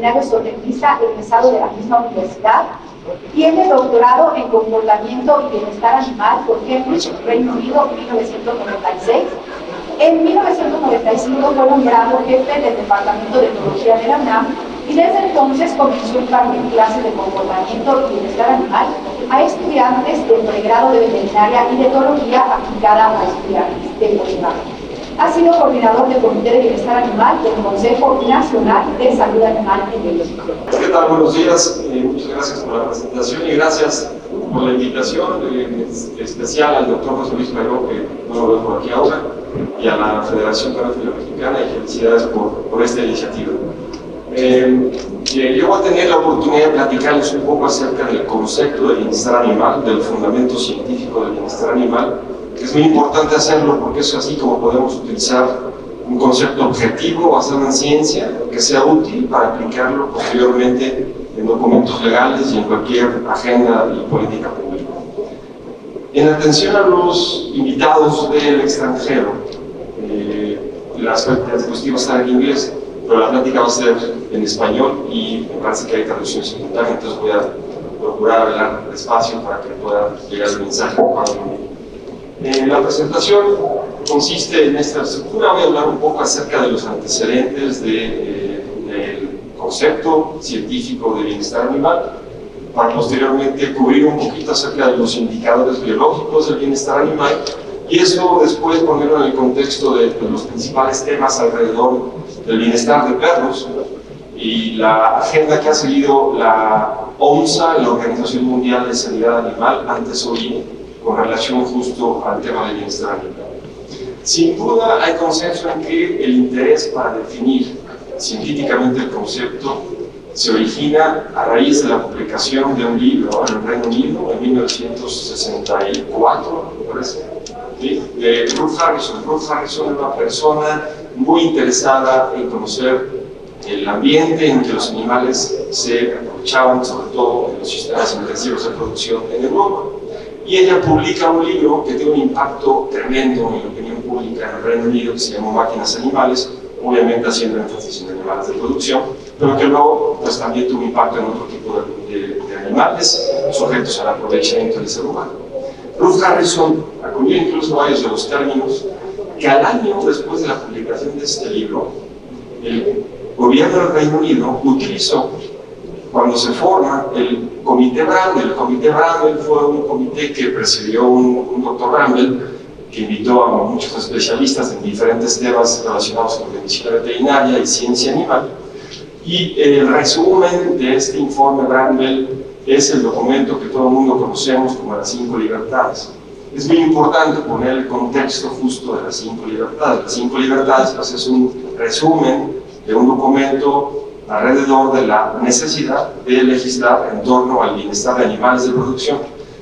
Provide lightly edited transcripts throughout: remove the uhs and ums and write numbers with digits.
veterinario zootecnista egresado de la misma universidad. Tiene doctorado en comportamiento y bienestar animal por Cambridge, Reino Unido, en 1996. En 1995 fue nombrado jefe del Departamento de Etología de la UNAM y desde entonces comenzó a impartir clases de comportamiento y bienestar animal a estudiantes de pregrado de veterinaria y de etología aplicada a estudiantes de posgrado. Ha sido coordinador del Comité de Bienestar Animal del Consejo Nacional de Salud Animal en México. ¿Qué tal? Buenos días. Muchas gracias por la presentación y gracias por la invitación especial al doctor José Luis Mayor, que no lo veo por aquí ahora, y a la Federación Paráfila Mexicana, y felicidades por esta iniciativa. Yo voy a tener la oportunidad de platicarles un poco acerca del concepto de bienestar animal, del fundamento científico del bienestar animal. Es muy importante hacerlo porque es así como podemos utilizar un concepto objetivo basado en ciencia que sea útil para aplicarlo posteriormente en documentos legales y en cualquier agenda y política pública. En atención a los invitados del extranjero, la diapositiva está en inglés, pero la plática va a ser en español y me parece que hay traducción simultánea, entonces voy a procurar hablar despacio para que pueda llegar el mensaje. La presentación consiste en esta estructura. Voy a hablar un poco acerca de los antecedentes del concepto científico de bienestar animal, para posteriormente cubrir un poquito acerca de los indicadores biológicos del bienestar animal, y eso después ponerlo en el contexto de los principales temas alrededor del bienestar de perros y la agenda que ha seguido la OMSA, la Organización Mundial de Sanidad Animal, antes OIE, con relación justo al tema del bienestar animal. Sin duda hay consenso en que el interés para definir científicamente el concepto se origina a raíz de la publicación de un libro en el Reino Unido en 1964, me parece, ¿sí? De Ruth Harrison. Ruth Harrison era una persona muy interesada en conocer el ambiente en que los animales se aprovechaban, sobre todo en los sistemas intensivos de producción en Europa. Y ella publica un libro que tiene un impacto tremendo en la opinión pública en el Reino Unido, que se llamó Máquinas Animales, obviamente haciendo énfasis en animales de producción, pero que luego pues, también tuvo impacto en otro tipo de animales sujetos al aprovechamiento del ser humano. Ruth Harrison acuñó incluso varios de los términos que al año después de la publicación de este libro, el gobierno del Reino Unido utilizó cuando se forma el Comité Bramble. El Comité Bramble fue un comité que presidió un doctor Bramble, que invitó a muchos especialistas en diferentes temas relacionados con medicina veterinaria y ciencia animal. Y el resumen de este informe Bramble es el documento que todo el mundo conocemos como las 5 libertades. Es muy importante poner el contexto justo de las 5 libertades. Las 5 libertades pues, es un resumen de un documento alrededor de la necesidad de legislar en torno al bienestar de animales de producción.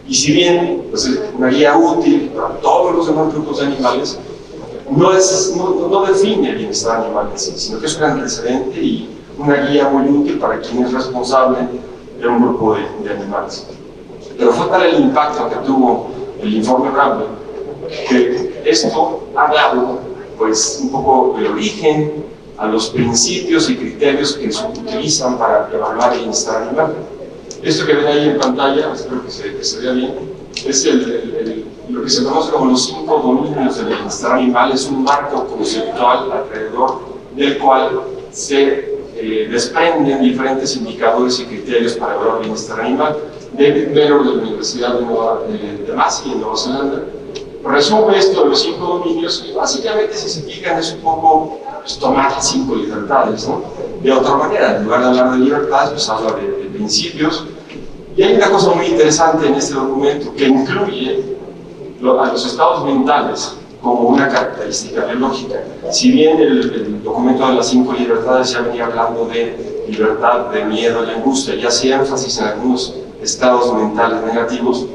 Y si bien pues, es una guía útil para todos los demás grupos de animales, no define el bienestar animal en sí, sino que es un antecedente y una guía muy útil para quien es responsable de un grupo de animales. Pero fue tal el impacto que tuvo el informe Bramble que esto ha dado pues, un poco el origen a los principios y criterios que se utilizan para evaluar el bienestar animal. Esto que ven ahí en pantalla, espero que se vea bien, es lo que se conoce como los 5 dominios del bienestar animal. Es un marco conceptual alrededor del cual se desprenden diferentes indicadores y criterios para evaluar el bienestar animal. David Mellor, de la Universidad de Massey, en Nueva Zelanda, resume esto de los 5 dominios y básicamente, si se fijan, es un poco pues, tomar las 5 libertades, ¿no? De otra manera, en lugar de hablar de libertades, pues habla de principios. Y hay una cosa muy interesante en este documento que incluye a los estados mentales como una característica biológica. Si bien el documento de las 5 libertades ya venía hablando de libertad, de miedo y angustia, y hacía énfasis en algunos estados mentales negativos,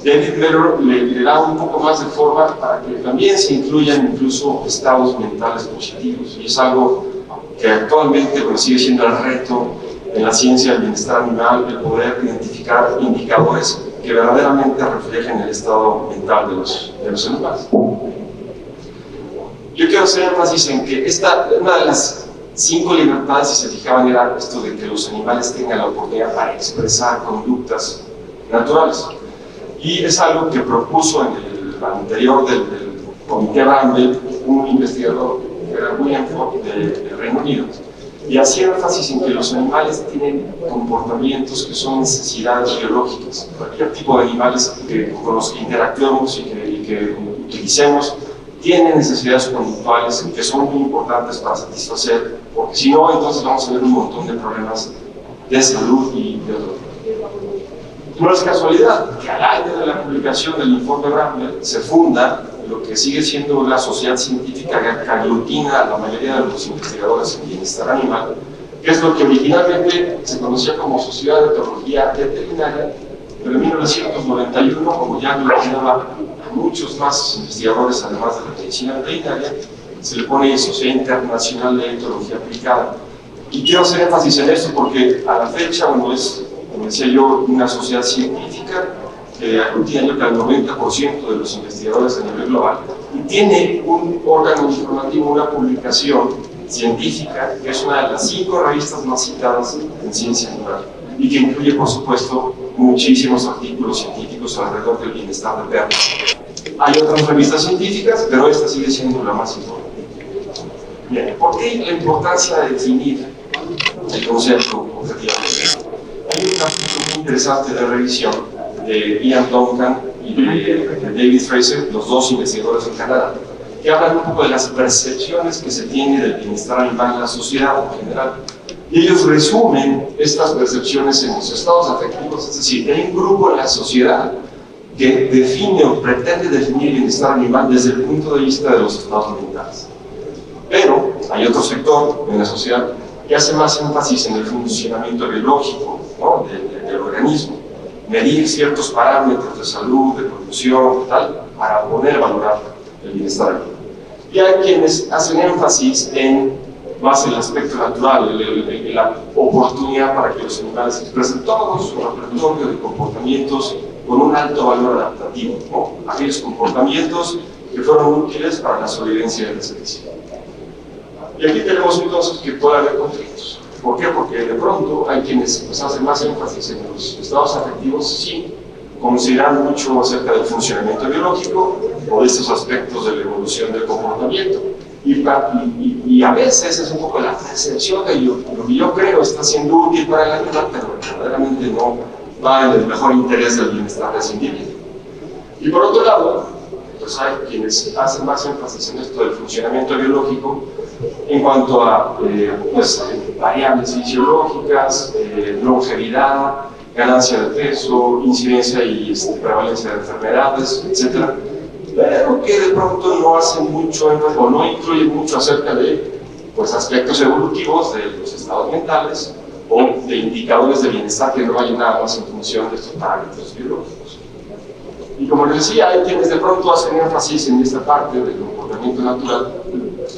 David Mellor le da un poco más de forma para que también se incluyan incluso estados mentales positivos, y es algo que actualmente pues, sigue siendo el reto en la ciencia del bienestar animal, el poder identificar indicadores que verdaderamente reflejen el estado mental de los animales. Yo quiero hacer énfasis en que una de las 5 libertades, si se fijaban, era esto de que los animales tengan la oportunidad para expresar conductas naturales. Y es algo que propuso en el anterior del Comité Bramble un investigador, que era William Ford, del Reino Unido, y hacía énfasis en que los animales tienen comportamientos que son necesidades biológicas. Cualquier tipo de animales con los que interactuemos y que utilicemos tienen necesidades conductuales que son muy importantes para satisfacer, porque si no, entonces vamos a ver un montón de problemas de salud y de otro tipo. No es casualidad que al año de la publicación del informe Bramble se funda lo que sigue siendo la sociedad científica que aglutina a la mayoría de los investigadores en bienestar animal, que es lo que originalmente se conocía como Sociedad de Etología Veterinaria, pero en 1991, como ya aglutinaba a muchos más investigadores, además de la medicina veterinaria, se le pone Sociedad Internacional de Etología Aplicada. Y quiero hacer énfasis en esto porque a la fecha, bueno, es, como decía yo, una sociedad científica que aglutina yo que al 90% de los investigadores a nivel global, y tiene un órgano informativo, una publicación científica, que es una de las 5 revistas más citadas en ciencia animal, y que incluye, por supuesto, muchísimos artículos científicos alrededor del bienestar de perros. Hay otras revistas científicas, pero esta sigue siendo la más importante. Bien, ¿por qué la importancia de definir el concepto objetivamente? Hay un capítulo muy interesante de revisión de Ian Duncan y de David Fraser, los dos investigadores en Canadá, que hablan un poco de las percepciones que se tiene del bienestar animal en la sociedad en general. Y ellos resumen estas percepciones en los estados afectivos, es decir, hay un grupo en la sociedad que define o pretende definir el bienestar animal desde el punto de vista de los estados mentales. Pero hay otro sector en la sociedad que hace más énfasis en el funcionamiento biológico, ¿no?, del organismo, medir ciertos parámetros de salud, de producción, tal, para poder valorar el bienestar animal. Y hay quienes hacen énfasis en más el aspecto natural, la oportunidad para que los animales expresen todo su repertorio de comportamientos con un alto valor adaptativo, ¿no?, aquellos comportamientos que fueron útiles para la sobrevivencia de la especie. Y aquí tenemos entonces que puede haber conflictos. ¿Por qué? Porque de pronto hay quienes pues, hacen más énfasis en los estados afectivos, sí, consideran mucho acerca del funcionamiento biológico o de estos aspectos de la evolución del comportamiento. Y a veces es un poco la percepción de lo que yo creo está siendo útil para el animal, pero verdaderamente no va en el mejor interés del bienestar de ese individuo. Y por otro lado, pues hay quienes hacen más énfasis en esto del funcionamiento biológico en cuanto a variables fisiológicas, longevidad, ganancia de peso, incidencia y prevalencia de enfermedades, etc. Pero que de pronto no hace mucho énfasis o no incluye mucho acerca de pues, aspectos evolutivos de los estados mentales o de indicadores de bienestar que no vayan nada más en función de estos parámetros biológicos. Y como les decía, hay quienes de pronto hacen énfasis en esta parte del comportamiento natural,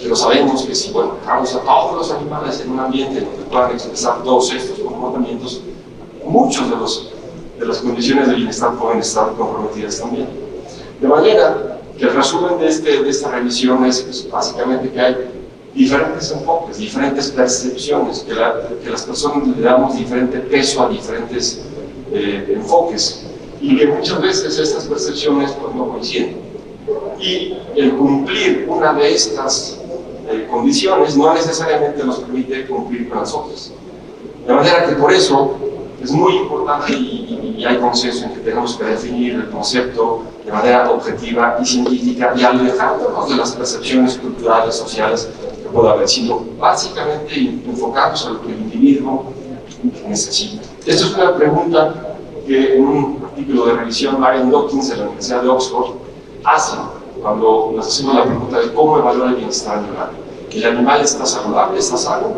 pero sabemos que si dejamos a todos los animales en un ambiente donde puedan expresar todos estos comportamientos, muchas de las condiciones de bienestar pueden estar comprometidas también. De manera que el resumen de esta revisión es pues, básicamente que hay diferentes enfoques, diferentes percepciones, que las personas le damos diferente peso a diferentes enfoques, y que muchas veces estas percepciones pues, no coinciden. Y el cumplir una de estas condiciones no necesariamente nos permite cumplir con las otras. De manera que por eso es muy importante y hay consenso en que tenemos que definir el concepto de manera objetiva y científica y alejándonos de las percepciones culturales, sociales que pueda haber, sino básicamente enfocarnos a lo que el individuo necesita. Esto es una pregunta que en un artículo de revisión Marian Dawkins de la Universidad de Oxford hace cuando nos hacemos la pregunta de cómo evaluar el bienestar animal. ¿El animal está saludable? ¿Está sano?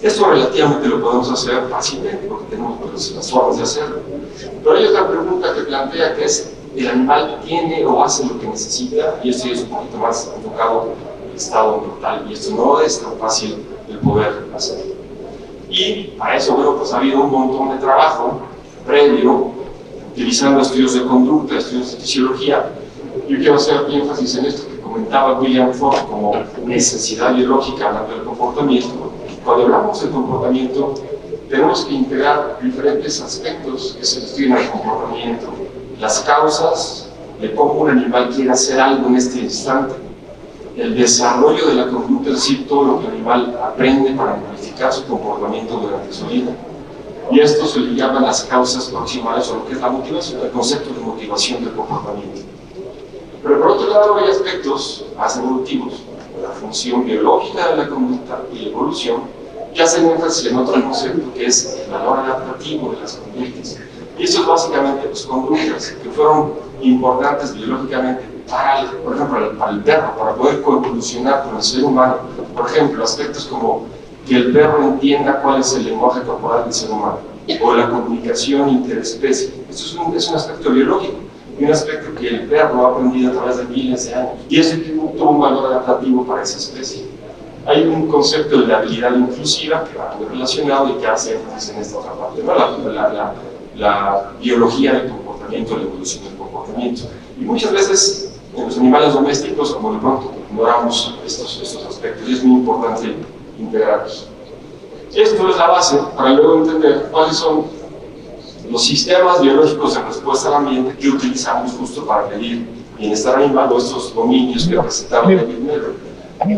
Esto relativamente lo podemos hacer fácilmente porque tenemos pues, las formas de hacerlo. Pero hay otra pregunta que plantea que es ¿el animal tiene o hace lo que necesita? Y esto es un poquito más enfocado al estado mental y esto no es tan fácil de poder hacer. Y para eso, bueno, pues ha habido un montón de trabajo previo utilizando estudios de conducta, estudios de fisiología. Yo quiero hacer énfasis en esto que comentaba William Ford como necesidad biológica hablando del comportamiento, Cuando hablamos del comportamiento, tenemos que integrar diferentes aspectos que se describen al comportamiento, las causas de cómo un animal quiere hacer algo en este instante, el desarrollo de la conducta, es decir, todo lo que el animal aprende para modificar su comportamiento durante su vida. Y esto se le llama las causas proximales, o lo que es la motivación, el concepto de motivación del comportamiento. Pero por otro lado hay aspectos más evolutivos, la función biológica de la conducta y la evolución, que hacen énfasis en otro concepto que es el valor adaptativo de las conductas. Y esto es básicamente pues, conductas que fueron importantes biológicamente para, por ejemplo, para el perro, para poder coevolucionar con el ser humano. Por ejemplo, aspectos como que el perro entienda cuál es el lenguaje corporal del ser humano, o la comunicación interespecie. Esto es un aspecto biológico, y un aspecto que el perro ha aprendido a través de miles de años, y eso tuvo un valor adaptativo para esa especie. Hay un concepto de la habilidad inclusiva que va muy relacionado y que hace énfasis en esta otra parte, ¿no? La biología del comportamiento, la evolución del comportamiento. Y muchas veces en los animales domésticos, como de pronto ignoramos estos aspectos, y es muy importante integrarlos. Esto es la base para luego entender cuáles son los sistemas biológicos de respuesta al ambiente que utilizamos justo para medir bienestar animal, o estos dominios que presentaron en el primero.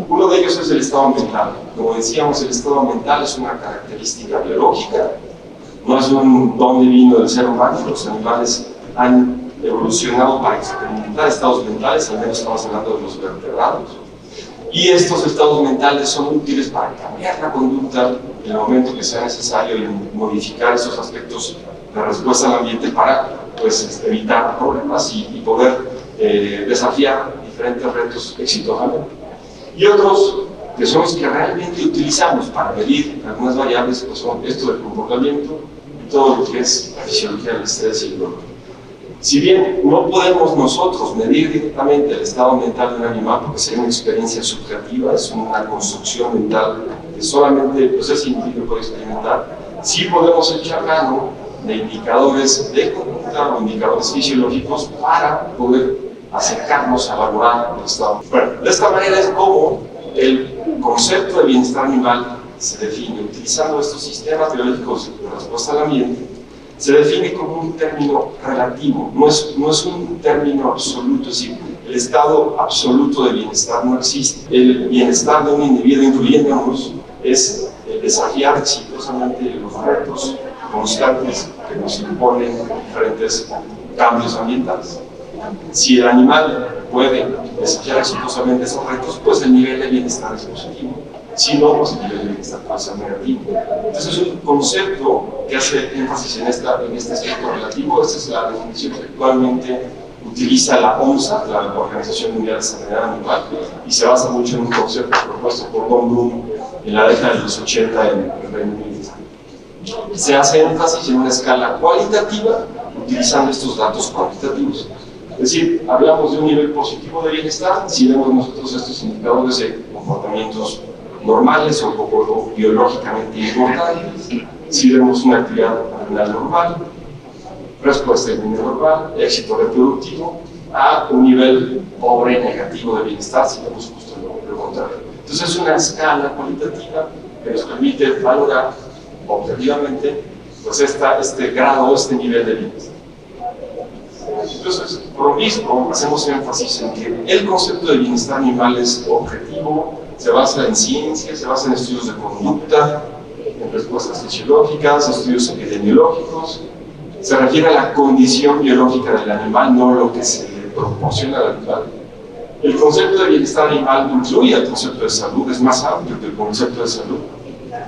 Uno de ellos es el estado mental. Como decíamos, el estado mental es una característica biológica, no es un don divino del ser humano. Los animales han evolucionado para experimentar estados mentales, al menos estamos hablando de los vertebrados. Y estos estados mentales son útiles para cambiar la conducta en el momento que sea necesario y modificar esos aspectos de respuesta al ambiente para pues, evitar problemas y poder desafiar diferentes retos exitosamente. Y otros que son los que realmente utilizamos para medir algunas variables, pues son esto del comportamiento y todo lo que es la fisiología del estrés y el dolor. Si bien no podemos nosotros medir directamente el estado mental de un animal, porque sería una experiencia subjetiva, es una construcción mental que solamente pues, ese individuo puede experimentar, sí podemos echar mano de indicadores de conducta o indicadores fisiológicos para poder acercarnos a valorar el estado. Bueno, de esta manera es como el concepto de bienestar animal se define, utilizando estos sistemas biológicos de respuesta al ambiente. Se define como un término relativo, no es un término absoluto, es decir, el estado absoluto de bienestar no existe. El bienestar de un individuo, incluyéndonos, es desafiar exitosamente los retos constantes que nos imponen diferentes cambios ambientales. Si el animal puede desafiar exitosamente esos retos, pues el nivel de bienestar es positivo. Si no, pues el nivel de bienestar puede ser negativo. Entonces es un concepto que hace énfasis en este aspecto relativo. Esta es la definición que actualmente utiliza la OMSA, la Organización Mundial de Sanidad Animal, y se basa mucho en un concepto propuesto por Von Bloom en la década de los 80 en el Reino Unido. Se hace énfasis en una escala cualitativa utilizando estos datos cuantitativos. Es decir, hablamos de un nivel positivo de bienestar si vemos nosotros estos indicadores de comportamientos normales o biológicamente importantes, si vemos una actividad animal normal, respuesta inmune normal, éxito reproductivo, a un nivel pobre negativo de bienestar si vemos justo lo contrario. Entonces es una escala cualitativa que nos permite valorar objetivamente pues este grado, este nivel de bienestar. Entonces, por lo mismo, hacemos énfasis en que el concepto de bienestar animal es objetivo, se basa en ciencia, se basa en estudios de conducta, en respuestas fisiológicas, estudios epidemiológicos, se refiere a la condición biológica del animal, no lo que se le proporciona al animal. El concepto de bienestar animal incluye el concepto de salud, es más amplio que el concepto de salud,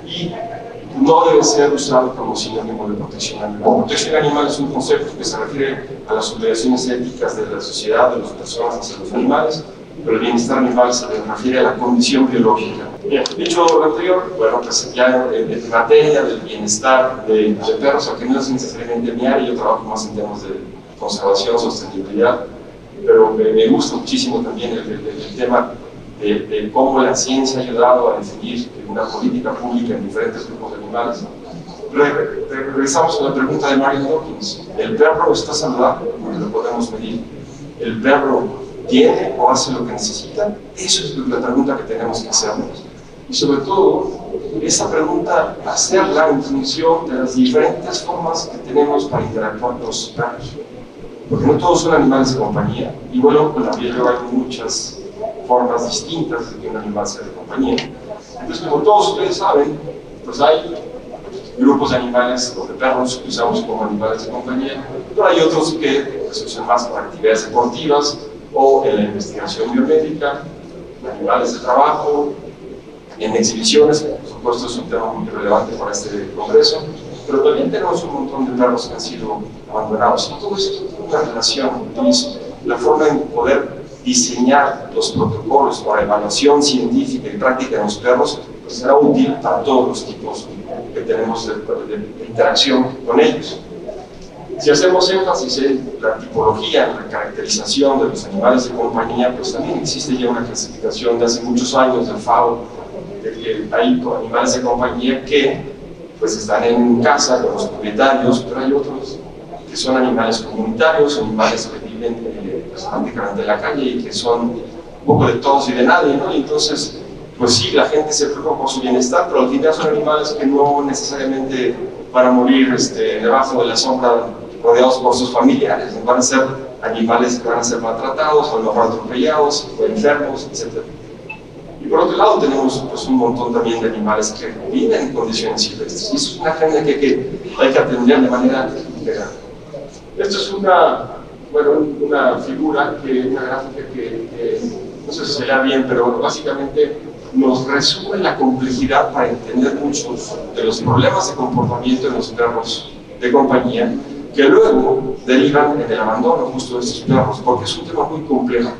y no debe ser usado como sinónimo de protección animal. Protección animal es un concepto que se refiere a las obligaciones éticas de la sociedad, de las personas hacia los animales, pero el bienestar animal se refiere a la condición biológica. Bien, dicho lo anterior, bueno, pues ya en materia del bienestar de perros, aunque no es necesariamente mi área, yo trabajo más en temas de conservación, sostenibilidad, pero me gusta muchísimo también el tema de cómo la ciencia ha ayudado a definir una política pública en diferentes grupos de animales. Regresamos a la pregunta de Marion Dawkins. ¿El perro está saludable? Lo podemos medir. ¿El perro tiene o hace lo que necesita? Eso es la pregunta que tenemos que hacernos. Y sobre todo, esa pregunta hacerla en función de las diferentes formas que tenemos para interactuar con los perros. Porque no todos son animales de compañía, y bueno, con la vida hay muchas formas distintas de que un animal sea de compañía. Entonces, como todos ustedes saben, pues hay grupos de animales o de perros que usamos como animales de compañía, pero hay otros que se usan más para actividades deportivas o en la investigación biomédica, en animales de trabajo, en exhibiciones, que por supuesto es un tema muy relevante para este congreso, pero también tenemos un montón de perros que han sido abandonados. Y todo esto tiene una relación, Luis, la forma en poder diseñar los protocolos para evaluación científica y práctica de los perros pues será útil para todos los tipos que tenemos de interacción con ellos. Si hacemos énfasis en la tipología, en la caracterización de los animales de compañía, pues también existe ya una clasificación de hace muchos años del FAO, de que hay animales de compañía que pues están en casa con los propietarios, pero hay otros que son animales comunitarios, animales que viven pues, prácticamente en la calle y que son un poco de todos y de nadie, ¿no? Y entonces, pues sí, la gente se preocupa por su bienestar, pero al final son animales que no necesariamente van a morir debajo de la sombra rodeados por sus familiares, van a ser animales que van a ser maltratados, a lo mejor atropellados, o enfermos, etc. Y por otro lado tenemos pues, un montón también de animales que viven en condiciones silvestres, y eso es una agenda que hay que atender de manera integral. Esto es una figura, una gráfica que no sé si se vea bien, pero básicamente nos resume la complejidad para entender muchos de los problemas de comportamiento de los perros de compañía que luego derivan en el abandono justo de estos perros, porque es un tema muy complejo.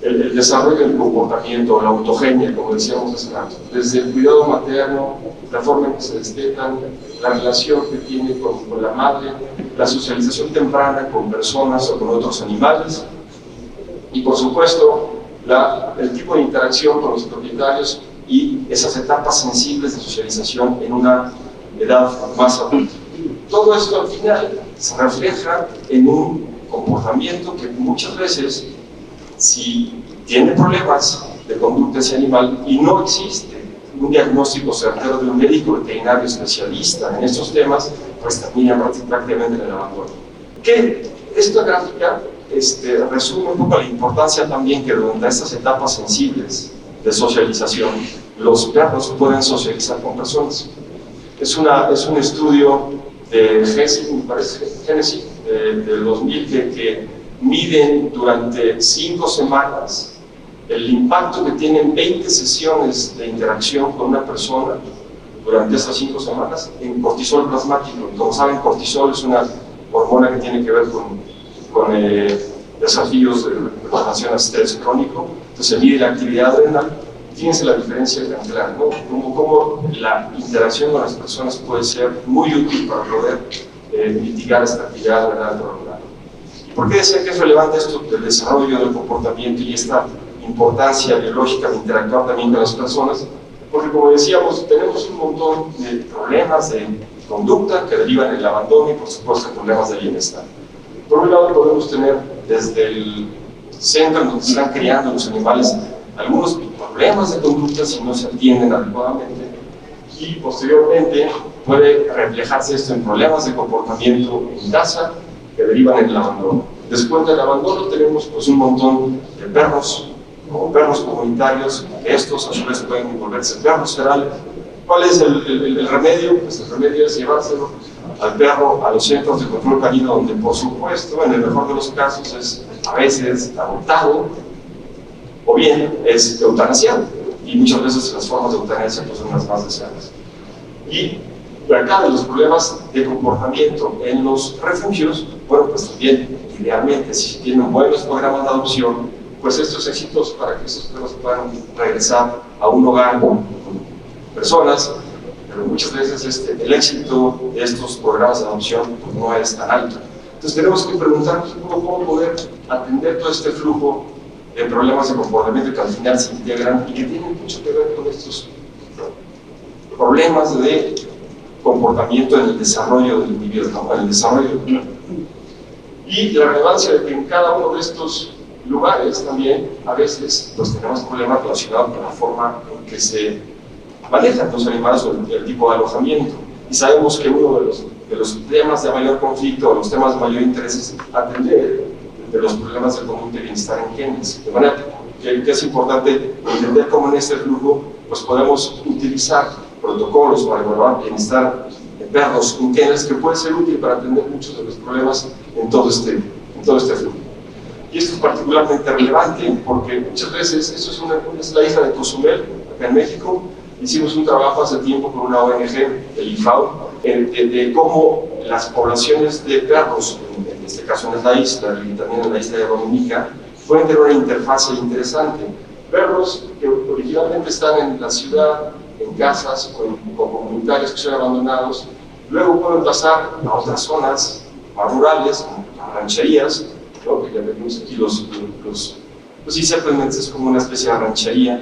El desarrollo del comportamiento, la autogenia, como decíamos hace rato, desde el cuidado materno, la forma en que se destetan, la relación que tiene con la madre, la socialización temprana con personas o con otros animales, y por supuesto el tipo de interacción con los propietarios y esas etapas sensibles de socialización en una edad más adulta. Todo esto al final se refleja en un comportamiento que muchas veces, si tiene problemas de conducta ese animal y no existe un diagnóstico certero de un médico veterinario especialista en estos temas, pues termina prácticamente en el abandono. Esta gráfica resume un poco la importancia también que durante estas etapas sensibles de socialización, los perros pueden socializar con personas. Es un estudio de Genesis, me parece, del 2000, que miden durante 5 semanas el impacto que tienen 20 sesiones de interacción con una persona durante esas 5 semanas en cortisol plasmático. Y como saben, cortisol es una hormona que tiene que ver con desafíos de relación a estrés crónico. Entonces se mide la actividad adrenal. Fíjense la diferencia tan clara, ¿no? Cómo la interacción con las personas puede ser muy útil para poder mitigar esta actividad adrenal prolongada. ¿Por qué decía que es relevante esto del desarrollo del comportamiento y esta importancia biológica de interactuar también con las personas? Porque, como decíamos, tenemos un montón de problemas de conducta que derivan del abandono y, por supuesto, problemas de bienestar. Por un lado, podemos tener desde el centro en donde se están criando los animales algunos problemas de conducta si no se atienden adecuadamente, y posteriormente puede reflejarse esto en problemas de comportamiento en casa que derivan en el abandono. Después del abandono tenemos pues, un montón de perros, como perros comunitarios, que estos a su vez pueden volverse perros ferales. ¿Cuál es el remedio? Pues el remedio es llevárselo al perro a los centros de control canino, donde por supuesto, en el mejor de los casos, es a veces adoptado, o bien es eutanasiado, y muchas veces las formas de eutanasia pues, son las más deseadas. Y acá de los problemas de comportamiento en los refugios, bueno, pues también, idealmente, si tienen buenos programas de adopción, pues estos éxitos para que esos perros puedan regresar a un hogar con personas, pero muchas veces el éxito de estos programas de adopción pues, no es tan alto. Entonces tenemos que preguntarnos cómo poder atender todo este flujo de problemas de comportamiento que al final se integran y que tienen mucho que ver con estos problemas de comportamiento en el desarrollo del individuo, en el desarrollo del y la relevancia de que en cada uno de estos lugares también a veces pues, tenemos problemas relacionados con la forma en que se manejan los animales o el tipo de alojamiento. Y sabemos que uno de los temas de mayor conflicto o los temas de mayor interés es atender de los problemas del común de bienestar en genes. De manera que es importante entender cómo en este flujo pues podemos utilizar protocolos para evaluar bienestar de perros en genes que puede ser útil para atender muchos de los problemas en todo este flujo. Y esto es particularmente relevante porque muchas veces, esto es la isla de Cozumel, acá en México. Hicimos un trabajo hace tiempo con una ONG, el IFAO, de cómo las poblaciones de perros, en este caso en la isla y también en la isla de Dominica, pueden tener una interfase interesante. Perros que originalmente están en la ciudad, en casas, con comunitarios que son abandonados, luego pueden pasar a otras zonas más rurales, a rancherías, ¿no? Que ya vemos aquí pues sí, simplemente es como una especie de ranchería.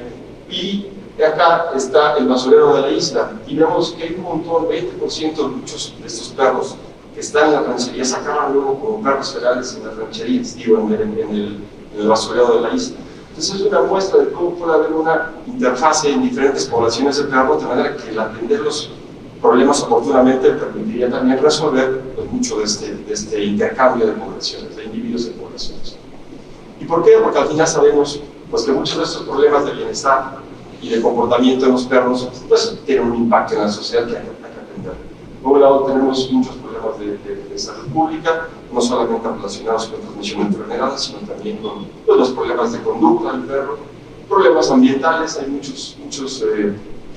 Y acá está el basurero de la isla, y vemos que hay un montón, 20% de muchos de estos perros que están en las rancherías acaban luego como perros ferales en las rancherías, digo, en el basurero de la isla. Entonces es una muestra de cómo puede haber una interfase en diferentes poblaciones de perros, de manera que el atender los problemas oportunamente permitiría también resolver pues, mucho de este intercambio de poblaciones, de individuos de poblaciones. ¿Y por qué? Porque al final sabemos pues, que muchos de estos problemas de bienestar y de comportamiento de los perros pues, tienen un impacto en la sociedad que hay que atender. Por un lado tenemos muchos problemas de salud pública, no solamente relacionados con transmisión de enfermedades, sino también con pues, los problemas de conducta del perro, problemas ambientales, hay muchos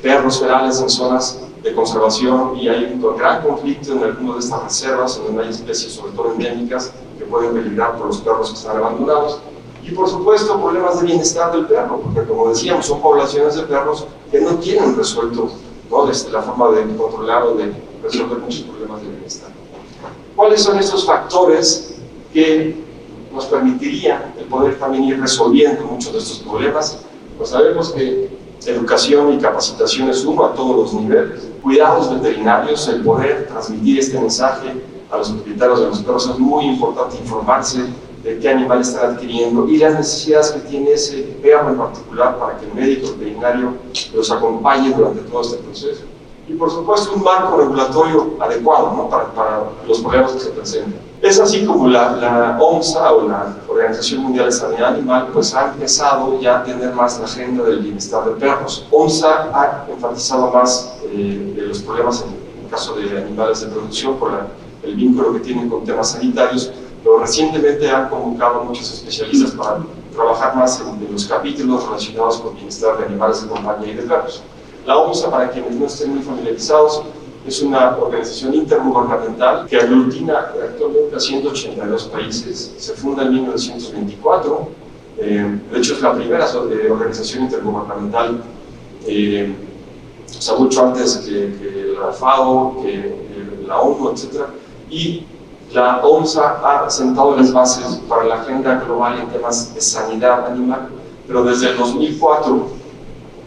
perros ferales en zonas de conservación y hay un gran conflicto en algunas de estas reservas en donde hay especies, sobre todo endémicas, que pueden peligrar por los perros que están abandonados. Y por supuesto problemas de bienestar del perro, porque como decíamos, son poblaciones de perros que no tienen resuelto, ¿no? La forma de controlar o de resolver muchos problemas de bienestar. ¿Cuáles son estos factores que nos permitirían el poder también ir resolviendo muchos de estos problemas? Pues sabemos que educación y capacitación es uno a todos los niveles. Cuidados veterinarios, el poder transmitir este mensaje a los propietarios de los perros es muy importante, informarse de qué animal están adquiriendo y las necesidades que tiene ese perro en particular para que el médico veterinario los acompañe durante todo este proceso. Y por supuesto un marco regulatorio adecuado, ¿no? para los problemas que se presentan. Es así como la OMSA o la Organización Mundial de Sanidad Animal pues ha empezado ya a tener más la agenda del bienestar de perros. OMSA ha enfatizado más de los problemas en el caso de animales de producción por el vínculo que tienen con temas sanitarios, pero recientemente han convocado a muchos especialistas para trabajar más en los capítulos relacionados con bienestar de animales de compañía y de perros. La OMSA, para quienes no estén muy familiarizados, es una organización intergubernamental que aglutina actualmente a 182 países. Se funda en 1924. De hecho, es la primera organización intergubernamental, o sea, mucho antes que la FAO, que la ONU, etc. Y la OMSA ha sentado las bases para la agenda global en temas de sanidad animal, pero desde el 2004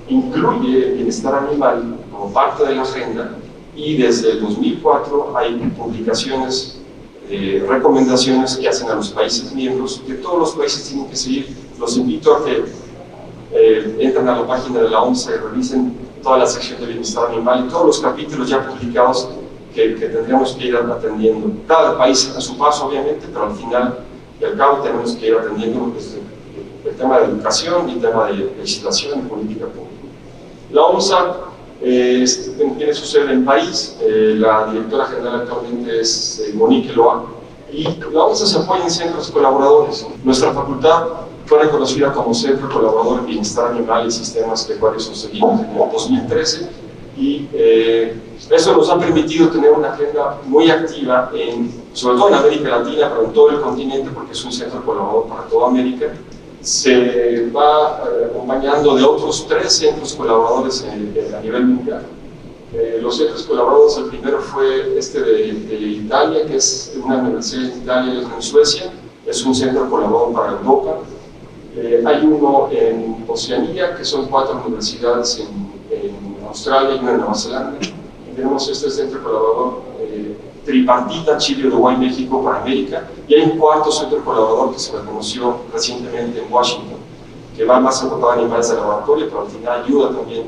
incluye el bienestar animal como parte de la agenda y desde el 2004 hay publicaciones, recomendaciones que hacen a los países miembros, que todos los países tienen que seguir. Los invito a que entren a la página de la OMSA y revisen toda la sección de bienestar animal y todos los capítulos ya publicados que tendríamos que ir atendiendo. Cada país a su paso, obviamente, pero al final y al cabo tenemos que ir atendiendo el tema de educación y el tema de legislación y política pública. La OMSA tiene su sede en París, la directora general actualmente es Monique Loa, y la OMSA se apoya en centros colaboradores. Nuestra facultad fue reconocida como Centro Colaborador en Bienestar Animal y Sistemas Pecuarios Sostenibles en el 2013, y eso nos ha permitido tener una agenda muy activa, sobre todo en América Latina, pero en todo el continente, porque es un centro colaborador para toda América. Se va acompañando de otros 3 centros colaboradores a nivel mundial. Los centros colaboradores, el primero fue este de Italia, que es una universidad en Italia y otro en Suecia, es un centro colaborador para Europa. Hay uno en Oceanía, que son 4 universidades en Australia y una en Nueva Zelanda. Y tenemos este centro colaborador tripartita, Chile, Uruguay, México para América, y hay un 4º centro colaborador que se reconoció recientemente en Washington, que va más enfocado a animales de laboratorio, pero al final ayuda también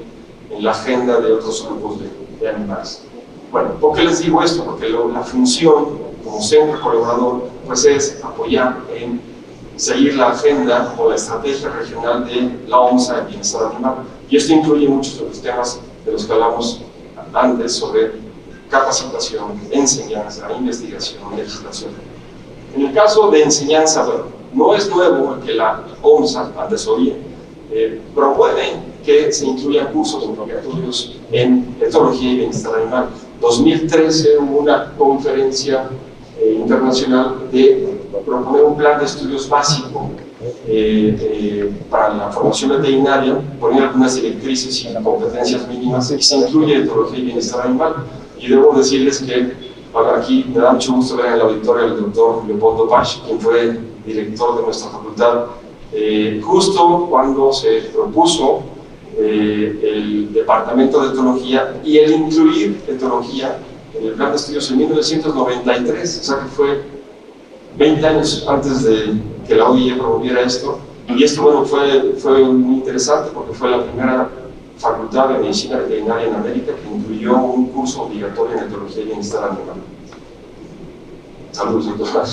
en la agenda de otros grupos de animales. Bueno, ¿por qué les digo esto? Porque la función como centro colaborador pues es apoyar en seguir la agenda o la estrategia regional de la OMS de bienestar animal. Y esto incluye muchos de los temas de los que hablamos antes sobre capacitación, enseñanza, investigación, legislación. En el caso de enseñanza, bueno, no es nuevo que la OMS, antes oía, promueve que se incluyan cursos obligatorios en etología y bienestar animal. 2013 hubo una conferencia internacional de proponer un plan de estudios básico para la formación veterinaria, poner algunas directrices y competencias mínimas y se incluye etología y bienestar animal. Y debo decirles que aquí me da mucho gusto ver en el auditorio al doctor Leopoldo Pach, quien fue director de nuestra facultad, justo cuando se propuso el departamento de etología y el incluir etología en el plan de estudios en 1993, o sea que fue 20 años antes de que la OIE promoviera esto. Y esto, bueno, fue muy interesante porque fue la primera facultad de medicina veterinaria en América que incluyó un curso obligatorio en etología y bienestar animal. Saludos, doctor.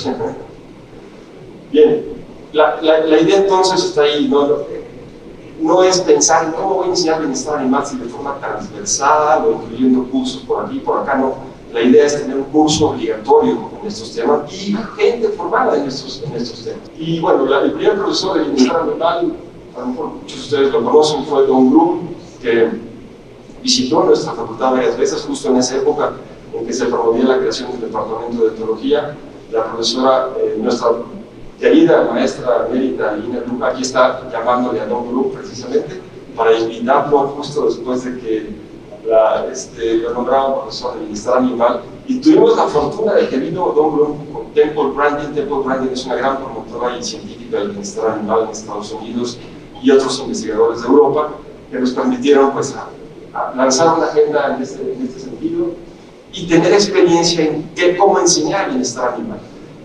Bien, la idea entonces está ahí, no es pensar en cómo voy a enseñar bienestar animal si de forma transversal o incluyendo cursos por aquí y por acá, no. La idea es tener un curso obligatorio en estos temas y gente formada en estos temas. Y bueno, el primer profesor de bienestar animal, a lo mejor muchos de ustedes lo conocen, fue Don Bloom, que visitó nuestra facultad varias veces, justo en esa época en que se promovía la creación del departamento de etología. La profesora, nuestra querida maestra emérita Ina Bloom, aquí está llamándole a Don Bloom precisamente para invitarlo justo después de que lo nombraron profesor de bienestar animal, y tuvimos la fortuna de que vino Don Bloom con Temple Grandin. Temple Grandin es una gran promotora y científica del bienestar animal en Estados Unidos y otros investigadores de Europa que nos permitieron pues, a lanzar una agenda en este sentido y tener experiencia en cómo enseñar bienestar animal.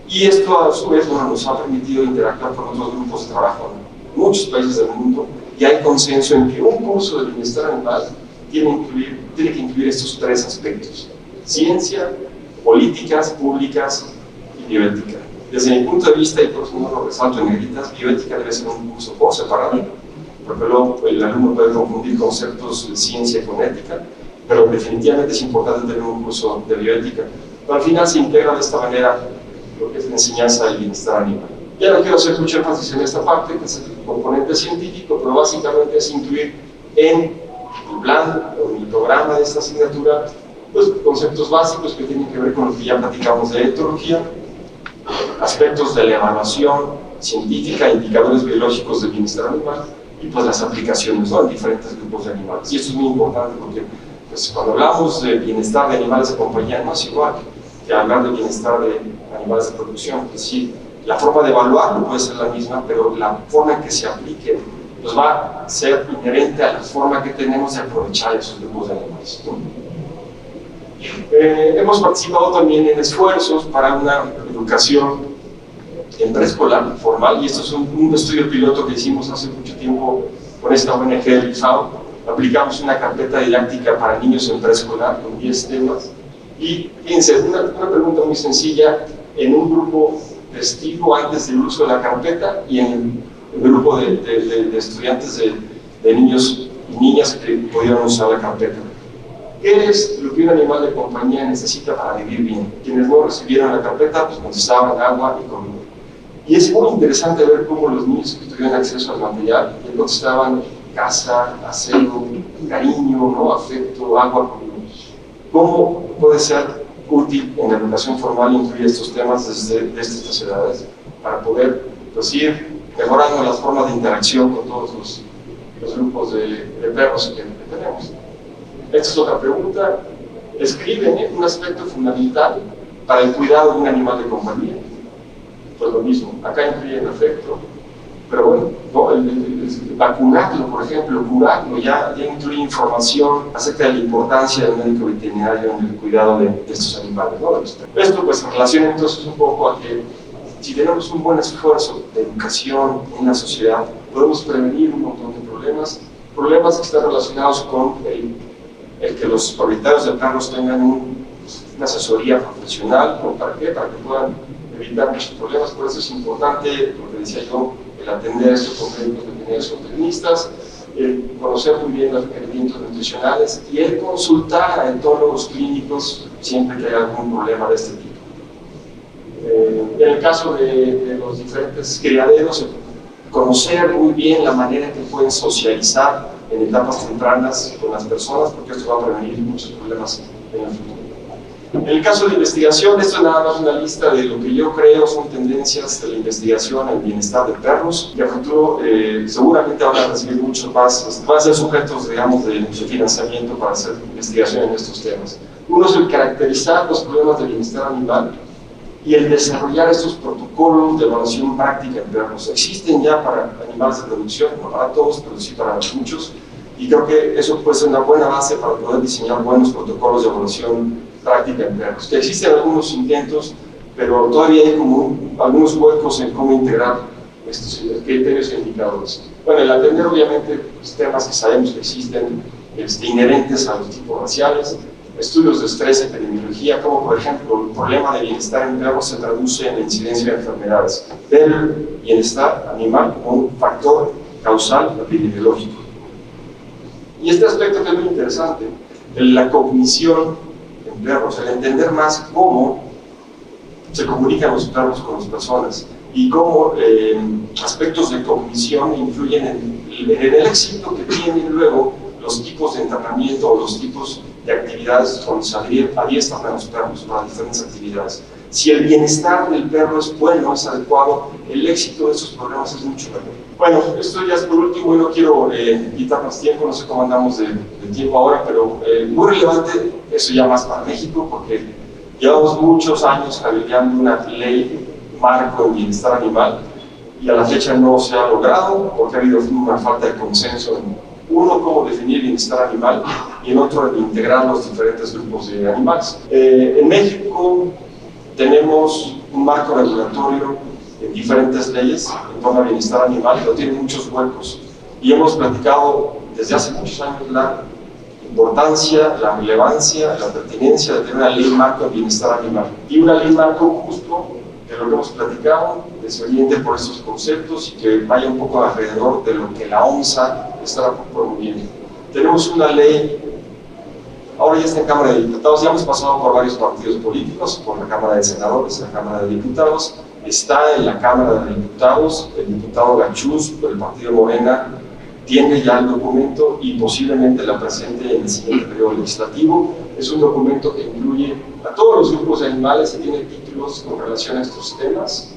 Y esto a su vez nos ha permitido interactuar con otros grupos de trabajo en muchos países del mundo, y hay consenso en que un curso de bienestar animal tiene que incluir estos tres aspectos: ciencia, políticas públicas y bioética. Desde mi punto de vista, y por eso no lo resalto en negritas, bioética debe ser un curso por separado, porque luego el alumno puede confundir conceptos de ciencia con ética, pero definitivamente es importante tener un curso de bioética. Pero al final se integra de esta manera lo que es la enseñanza del bienestar animal. Ya no quiero hacer mucho énfasis en esta parte, que es el componente científico, pero básicamente es incluir en el plan o en el programa de esta asignatura pues, conceptos básicos que tienen que ver con lo que ya platicamos de etología, aspectos de la evaluación científica, indicadores biológicos del bienestar animal y pues las aplicaciones, ¿no?, en diferentes grupos de animales. Y esto es muy importante porque pues, cuando hablamos de bienestar de animales de compañía no es igual que hablar de bienestar de animales de producción. Es decir, la forma de evaluarlo puede ser la misma, pero la forma en que se aplique pues, va a ser inherente a la forma que tenemos de aprovechar esos grupos de animales, ¿no? Hemos participado también en esfuerzos para una educación en preescolar formal, y esto es un estudio piloto que hicimos hace mucho tiempo con esta ONG del FAO. Aplicamos una carpeta didáctica para niños en preescolar con 10 temas, y fíjense, una pregunta muy sencilla en un grupo testigo antes del uso de la carpeta y en el grupo de estudiantes de niños y niñas que pudieron usar la carpeta. ¿Qué es lo que un animal de compañía necesita para vivir bien? Quienes no recibieron la carpeta pues contestaban agua y comida. Y es muy interesante ver cómo los niños que tuvieron acceso al material contestaban casa, aseo, cariño, ¿no?, afecto, agua, comida. ¿Cómo puede ser útil en la educación formal incluir estos temas desde estas edades para poder pues, ir mejorando las formas de interacción con todos los grupos de perros que tenemos? Esta es otra pregunta. Describen un aspecto fundamental para el cuidado de un animal de compañía. Pues lo mismo, acá incluye el afecto, pero bueno, ¿no? el vacunarlo, por ejemplo, curarlo, ya incluye información acerca de la importancia del médico veterinario en el cuidado de estos animales, ¿no? Esto pues se relaciona entonces un poco a que si tenemos un buen esfuerzo de educación en la sociedad, podemos prevenir un montón de problemas, problemas que están relacionados con el que los propietarios de perros tengan una asesoría profesional. ¿Para qué? Para que puedan evitar muchos problemas. Por eso es importante, lo que decía yo, el atender estos conflictos veterinarios o tecnistas, el conocer muy bien los requerimientos nutricionales y el consultar a etólogos clínicos siempre que haya algún problema de este tipo. En el caso de los diferentes criaderos, conocer muy bien la manera en que pueden socializar en etapas tempranas con las personas, porque esto va a prevenir muchos problemas en el futuro. En el caso de investigación, esto es nada más una lista de lo que yo creo son tendencias de la investigación en bienestar de perros, que a futuro seguramente van a recibir muchos más, van a ser sujetos, digamos, de financiamiento para hacer investigación en estos temas. Uno es el caracterizar los problemas de bienestar animal y el desarrollar estos protocolos de evaluación práctica en perros. Existen ya para animales de producción, no para todos, pero sí para muchos, y creo que eso puede ser una buena base para poder diseñar buenos protocolos de evaluación práctica en perros. Que existen algunos intentos, pero todavía hay como algunos huecos en cómo integrar estos criterios e indicadores. Bueno, el atender obviamente pues, temas que sabemos que existen inherentes a los tipos raciales, estudios de estrés, epidemiología, como por ejemplo el problema de bienestar en perros se traduce en la incidencia de enfermedades, del bienestar animal como un factor causal epidemiológico. Y este aspecto que es muy interesante, la cognición en perros, el entender más cómo se comunican los perros con las personas y cómo aspectos de cognición influyen en el éxito que tienen luego los tipos de entrenamiento o los tipos de actividades con salir a diestra a los perros para diferentes actividades. Si el bienestar del perro es bueno, es adecuado, el éxito de esos programas es mucho mayor. Bueno, esto ya es por último y no quiero quitar más tiempo, no sé cómo andamos de tiempo ahora, pero muy relevante, eso ya más para México, porque llevamos muchos años cabildeando una ley marco en bienestar animal y a la fecha no se ha logrado porque ha habido una falta de consenso en uno, cómo definir bienestar animal y en otro, en integrar los diferentes grupos de animales. En México tenemos un marco regulatorio en diferentes leyes en torno al bienestar animal, pero tiene muchos huecos. Y hemos platicado desde hace muchos años la importancia, la relevancia, la pertinencia de tener una ley marco de bienestar animal. Y una ley marco justo, de lo que hemos platicado, que se oriente por estos conceptos y que vaya un poco alrededor de lo que la OMSA está promoviendo. Tenemos una ley, ahora ya está en Cámara de Diputados, ya hemos pasado por varios partidos políticos, por la Cámara de Senadores, la Cámara de Diputados, está en la Cámara de Diputados, el diputado Gachús, por el partido Morena, tiene ya el documento y posiblemente la presente en el siguiente periodo legislativo. Es un documento que incluye a todos los grupos de animales y tiene títulos con relación a estos temas,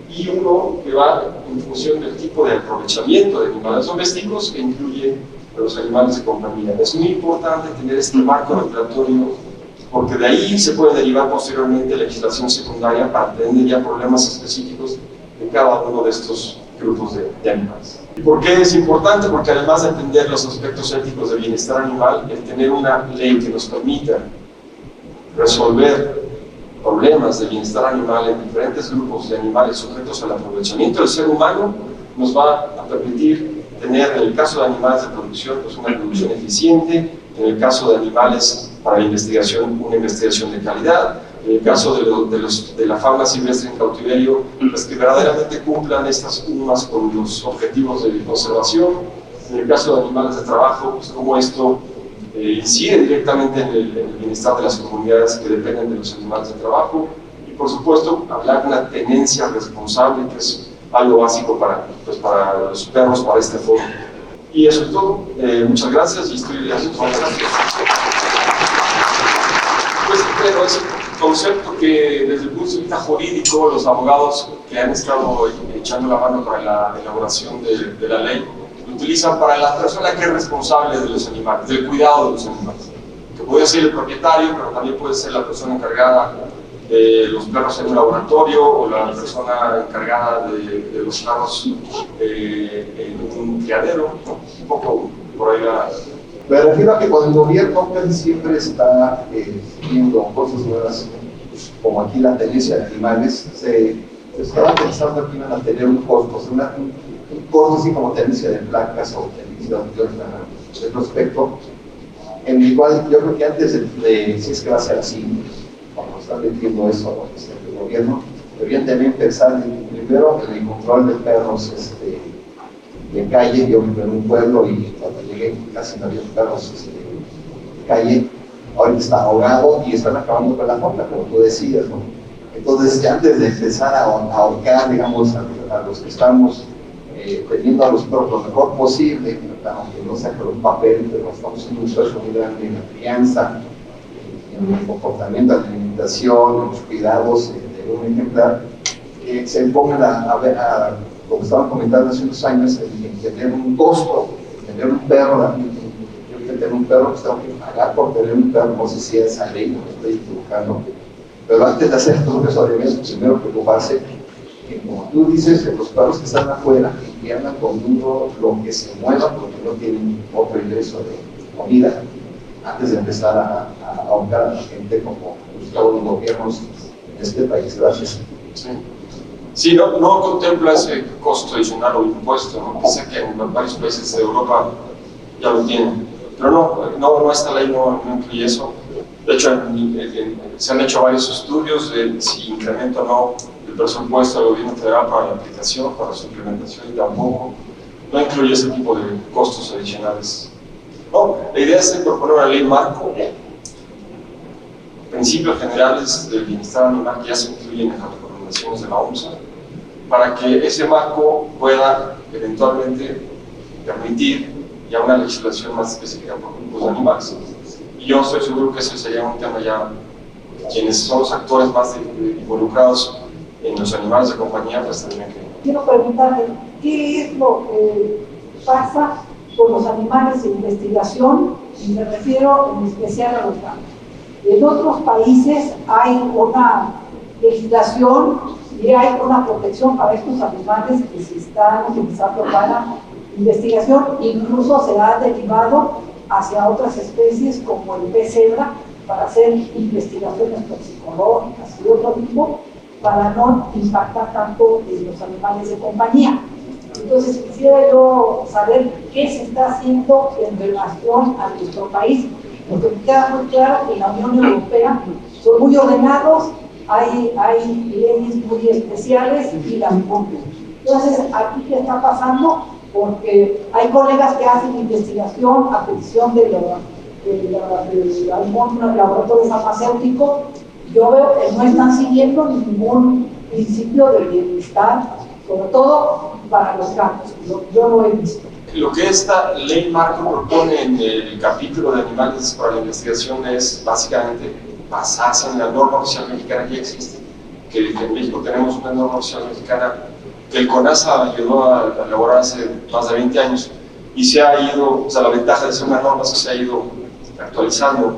y uno que va en función del tipo de aprovechamiento de animales domésticos que incluye a los animales de compañía. Es muy importante tener este marco regulatorio porque de ahí se puede derivar posteriormente legislación secundaria para atender ya problemas específicos de cada uno de estos grupos de animales. ¿Y por qué es importante? Porque además de atender los aspectos éticos de bienestar animal, el tener una ley que nos permita resolver problemas de bienestar animal en diferentes grupos de animales sujetos al aprovechamiento del ser humano nos va a permitir tener, en el caso de animales de producción, pues una producción eficiente, en el caso de animales para la investigación, una investigación de calidad, en el caso de la fauna silvestre en cautiverio, pues que verdaderamente cumplan estas unas con los objetivos de conservación, en el caso de animales de trabajo, pues cómo esto incide directamente en el bienestar de las comunidades que dependen de los animales de trabajo, y por supuesto hablar de una tenencia responsable, que es algo básico para los perros, para este foro. Y eso es todo. Muchas gracias y estoy a sus órdenes. Pues pero es un concepto que desde el punto de vista jurídico los abogados que han estado echando la mano para la elaboración de la ley lo utilizan para la persona que es responsable de los animales, del cuidado de los animales, que puede ser el propietario, pero también puede ser la persona encargada de los perros en un laboratorio o la persona encargada de los perros en un criadero, un poco por ahí la... Me refiero a que cuando el gobierno casi siempre está viendo cosas nuevas, como aquí la tenencia de animales, se estaba pensando que iban a tener un costo, un costo así como tenencia de placas o tenencia situación al respecto, en el cual yo creo que antes si es que va a ser así, cuando están metiendo eso el gobierno, deberían también pensar primero en el control de perros de calle. Yo vivo en un pueblo y cuando llegué casi no había perros de calle. Ahorita está ahogado y están acabando con la fauna, como tú decías, ¿no? Entonces, antes de empezar a ahorcar, digamos, a los que estamos teniendo a los perros lo mejor posible, aunque no saquen los papeles, pero estamos en un esfuerzo muy grande en la crianza, en el comportamiento, en la alimentación, en los cuidados de un ejemplar, se pongan como estaban comentando hace unos años, en tener un costo, tener un perro. Yo que tener un perro, pues tengo que pagar por tener un perro, no sé si es esa ley, no me estoy equivocando. Pero antes de hacer todo eso, primero preocuparse que, como tú dices, los perros que están afuera, que andan comiendo lo que se mueva, porque no tienen otro ingreso de comida, antes de empezar a ahorcar a la gente como todos los gobiernos en este país. Gracias. Sí, no contempla ese costo adicional o impuesto, ¿no? Sé que en varios países de Europa ya lo tienen, pero no esta ley no incluye eso. De hecho, se han hecho varios estudios de si incrementa o no el presupuesto del gobierno federal para la aplicación, para su implementación, y tampoco no incluye ese tipo de costos adicionales. No, la idea es proponer una ley marco, principios generales del bienestar animal que ya se incluyen en las recomendaciones de la OMS, para que ese marco pueda eventualmente permitir ya una legislación más específica por grupos de animales. Y yo estoy seguro que ese sería un tema ya, quienes son los actores más involucrados en los animales de compañía, pues tendrían que... Quiero preguntarle, ¿qué es lo que pasa con los animales de investigación? Y me refiero en especial a los gatos. En otros países hay una legislación y hay una protección para estos animales que se están utilizando para investigación, incluso se ha derivado hacia otras especies como el pez cebra para hacer investigaciones toxicológicas y otro tipo, para no impactar tanto en los animales de compañía. Entonces quisiera yo saber qué se está haciendo en relación a nuestro país, porque me queda muy claro que en la Unión Europea son muy ordenados, hay leyes muy especiales y las cumplen. Entonces, ¿aquí qué está pasando? Porque hay colegas que hacen investigación a petición de algunos laboratorios farmacéuticos. Yo veo que no están siguiendo ningún principio de bienestar, sobre todo para los gatos. Yo lo he visto. Lo que esta ley marco propone en el capítulo de animales para la investigación es básicamente basarse en la norma oficial mexicana que ya existe, que en México tenemos una norma oficial mexicana que el CONASA ayudó a elaborar hace más de 20 años y se ha ido, o sea, la ventaja de ser una norma es que se ha ido actualizando.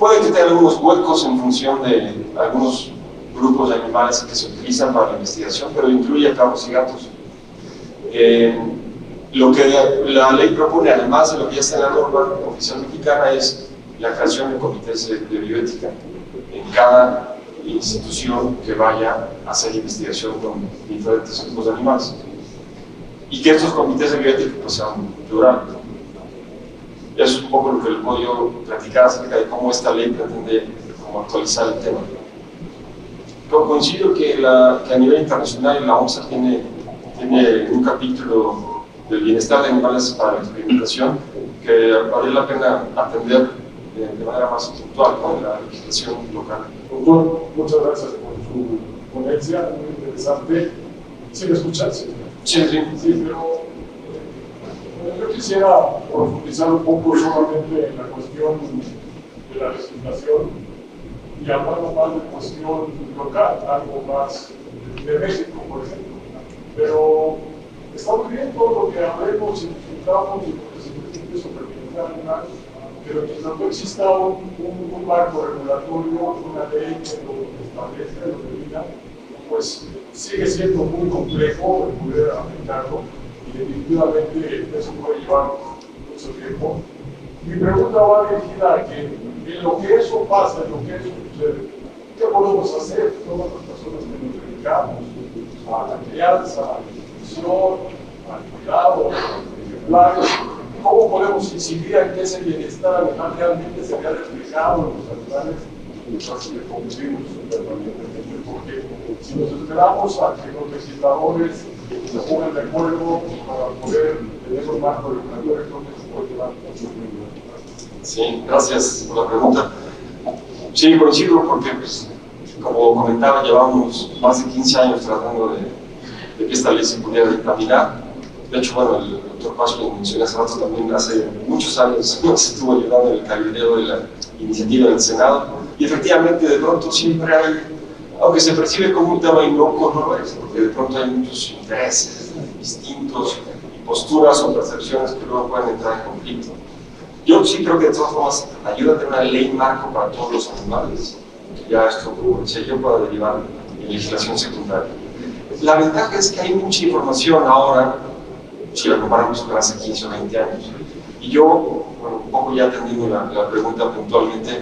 Puede que tenga algunos huecos en función de algunos grupos de animales que se utilizan para la investigación, pero incluye perros y gatos. Lo que la ley propone, además de lo que ya está en la norma oficial mexicana, es la creación de comités de bioética en cada institución que vaya a hacer investigación con diferentes grupos de animales. Y que estos comités de bioética pues, sean plurales. Eso es un poco lo que les puedo yo platicar acerca de cómo esta ley pretende actualizar el tema. Pero coincido que a nivel internacional la OMS tiene un capítulo del bienestar de animales para la experimentación que vale la pena atender de manera más puntual con la legislación local. Doctor, muchas gracias por su ponencia, muy interesante. ¿Sí me escuchas? Sí, pero yo quisiera profundizar un poco solamente en la cuestión de la legislación y hablando más de cuestión local, algo más de México, por ejemplo. Pero está muy bien todo lo que hablemos y discutamos y lo que se discute sobre el bienestar animal, pero mientras no exista un marco regulatorio, una ley que lo establezca, lo defina, pues sigue siendo muy complejo el poder aplicarlo y definitivamente eso puede llevar mucho tiempo. Mi pregunta va dirigida a que en lo que eso pasa, en lo que eso sucede, ¿qué podemos hacer todas las personas que nos dedicamos a la crianza, a la nutrición, a al cuidado, ejemplares. ¿Cómo podemos incidir en que ese bienestar animal realmente se vea reflejado en los animales que convivimos permanentemente? Porque si nos esperamos a que los legisladores se pongan de acuerdo para poder tener un marco regulatorio, creo que se puede llevar muchos minutos. Sí, gracias por la pregunta. Sí, coincido porque, pues, como comentaba, llevamos más de 15 años tratando de que esta ley se pudiera dictaminar. De hecho, bueno, el doctor Pacho lo mencioné hace rato también, hace muchos años nos estuvo ayudando en el cabileo de la iniciativa del Senado, y efectivamente de pronto siempre hay, aunque se percibe como un tema inocuo, no lo es, porque de pronto hay muchos intereses distintos y posturas o percepciones que luego pueden entrar en conflicto. Yo sí creo que de todas formas ayuda a tener una ley marco para todos los animales, que ya esto, como decía yo, pueda derivar en legislación secundaria. La ventaja es que hay mucha información ahora, si la comparamos con hace 15 o 20 años. Y yo, bueno, un poco ya atendiendo la pregunta puntualmente,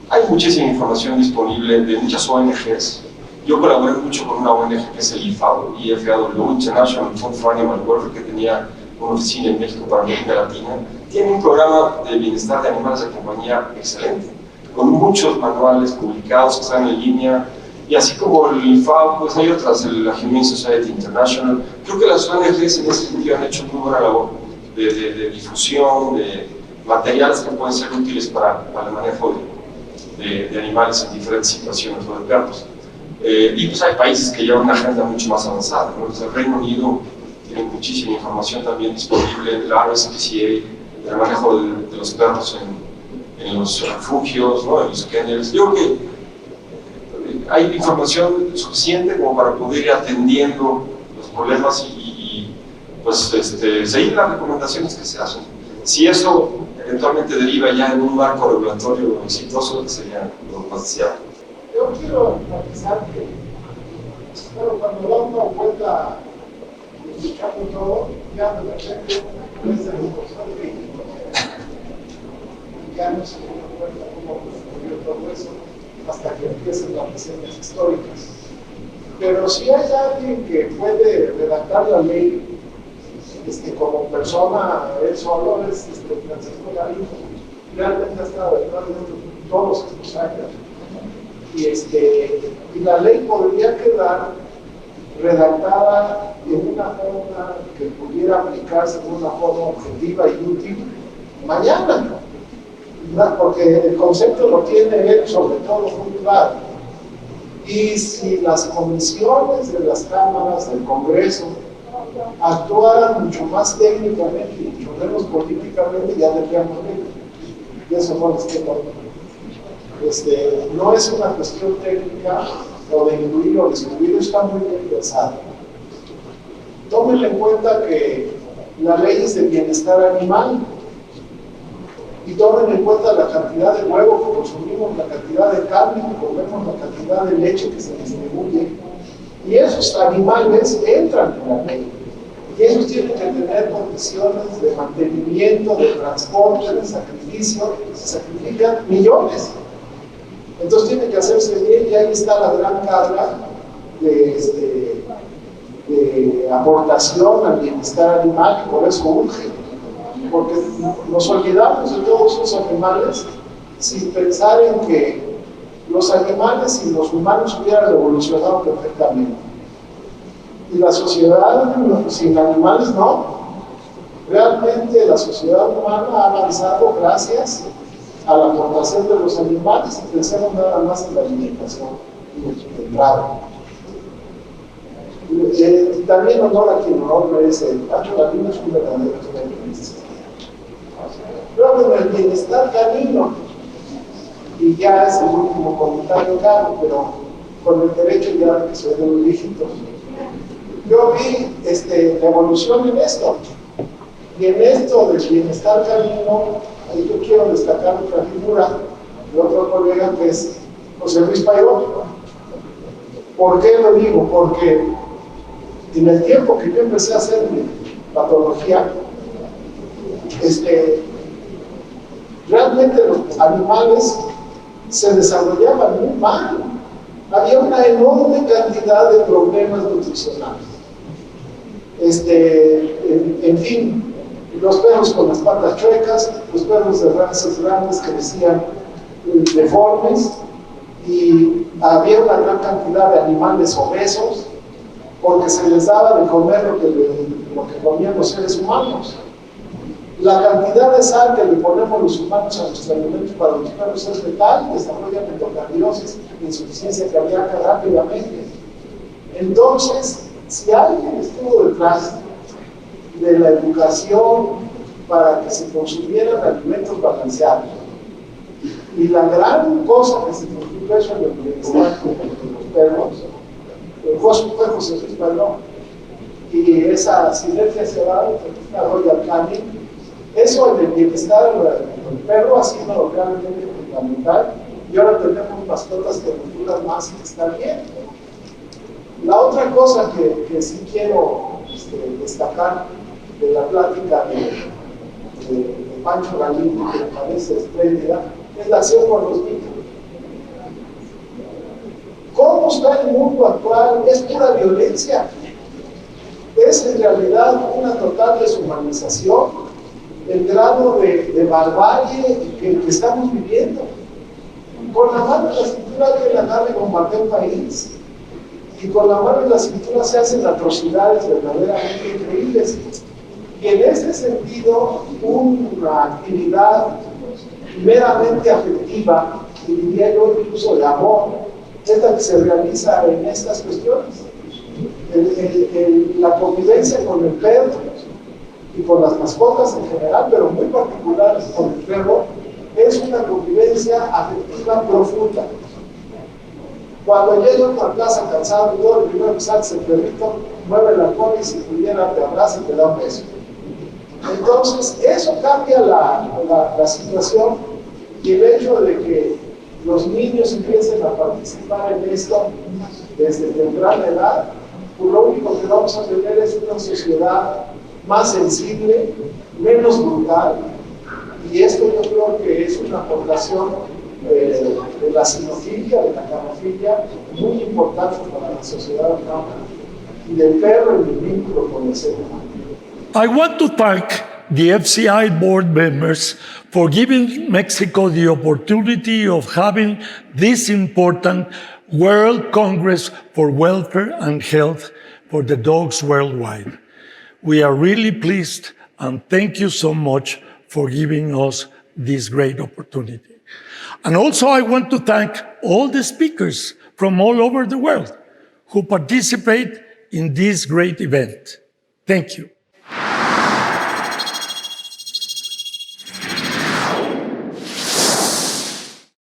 hay muchísima información disponible de muchas ONGs. Yo colaboré mucho con una ONG que es el IFAO, IFAW, International Fund for Animal Welfare, que tenía una oficina en México para América Latina. Tiene un programa de bienestar de animales de compañía excelente, con muchos manuales publicados que están en línea. Y así como el IFAO, pues hay otras, la Humane Society International. Creo que las ONGs en ese sentido han hecho muy buena labor de difusión, de materiales que pueden ser útiles para el manejo de animales en diferentes situaciones o de perros. Y pues hay países que llevan una agenda mucho más avanzada, ¿no? El Reino Unido tiene muchísima información también disponible, la RSPCA, del manejo de los perros en los refugios, ¿no? En los kennels. Yo creo que hay información suficiente como para poder ir atendiendo los problemas y pues, seguir las recomendaciones que se hacen. Si eso eventualmente deriva ya en un marco regulatorio exitoso, sería lo más deseable. Yo quiero enfatizar que, bueno, cuando da una vuelta buscando todo, ya de repente es de responsable y ya no se da cuenta cómo ocurrió todo eso hasta que empiezan las reseñas históricas. Pero si hay alguien que puede redactar la ley como persona, él solo es Francisco Galindo, realmente ha estado detrás de todos estos años. Y la ley podría quedar redactada en una forma que pudiera aplicarse de una forma objetiva y útil mañana, ¿verdad? Porque el concepto lo tiene él sobre todo muy claro. Y si las comisiones de las cámaras del Congreso actuaran mucho más técnicamente y mucho menos políticamente, ya tendríamos ley. Y eso no les queda. No es una cuestión técnica o de incluir o de excluir, está muy bien pensado. Tomen en cuenta que la ley es de bienestar animal y tomen en cuenta la cantidad de huevo que consumimos, la cantidad de carne que comemos, la cantidad de leche que se distribuye, y esos animales entran en la ley y ellos tienen que tener condiciones de mantenimiento, de transporte, de sacrificio. Se sacrifican millones. Entonces tiene que hacerse bien, y ahí está la gran carga de aportación al bienestar animal, y por eso urge, porque nos olvidamos de todos esos animales sin pensar en que los animales y los humanos hubieran evolucionado perfectamente. Y la sociedad sin animales no. Realmente la sociedad humana ha avanzado gracias a la aportación de los animales, y pensemos nada más en la alimentación de entrada. También honor a quien honor merece. Pancho Galindo es un verdadero experiencia. Luego en el bienestar canino, y ya es el último comentario claro, pero con el derecho ya que soy de los dígitos, yo vi la evolución en esto, y en esto del bienestar canino, ahí yo quiero destacar otra figura de otro colega que es José Luis Payón. ¿Por qué lo digo? Porque en el tiempo que yo empecé a hacer mi patología, realmente los animales se desarrollaban muy mal. Había una enorme cantidad de problemas nutricionales. En fin, los perros con las patas chuecas, los perros de razas grandes que decían deformes, y había una gran cantidad de animales obesos porque se les daba de comer lo que comían los seres humanos. La cantidad de sal que le ponemos los humanos a nuestros alimentos para los perros es letal, desarrollan endocardiosis, insuficiencia cardíaca rápidamente. Entonces, si alguien estuvo detrás de la educación para que se consumieran alimentos balanceados, y la gran cosa que se contribuyó eso en el bienestar de los perros, fue José Luis Padrón, y esa sinergia se da entre la Royal Canin. Eso en el bienestar del perro ha sido realmente fundamental, y ahora tenemos mascotas que nos duran más y que está bien. La otra cosa que sí quiero destacar de la plática de Pancho Galindo, que me parece espléndida, es la acción con los niños. ¿Cómo está el mundo actual? Es pura violencia. Es en realidad una total deshumanización, el grado de barbarie que estamos viviendo. Con la mano en la cintura alguien agarra y bombardea un país, y con la mano en la cintura se hacen atrocidades verdaderamente increíbles. Y en ese sentido, una actividad meramente afectiva, y diría yo incluso de amor, es la que se realiza en estas cuestiones. La convivencia con el perro y con las mascotas en general, pero muy particular con el perro, es una convivencia afectiva profunda. Cuando llego a una plaza cansado, yo lo primero que sale es el perrito, mueve la cola y si pudiera te abraza y te da un beso. Entonces, eso cambia la situación, y el hecho de que los niños empiecen a participar en esto desde temprana edad, pues lo único que vamos a tener es una sociedad más sensible, menos brutal, y esto yo creo que es una aportación de la sinofilia, de la canofilia, muy importante para la sociedad humana, y del perro en el vínculo con el ser humano. I want to thank the FCI board members for giving Mexico the opportunity of having this important World Congress for Welfare and Health for the dogs worldwide. We are really pleased, and thank you so much for giving us this great opportunity. And also I want to thank all the speakers from all over the world who participate in this great event. Thank you.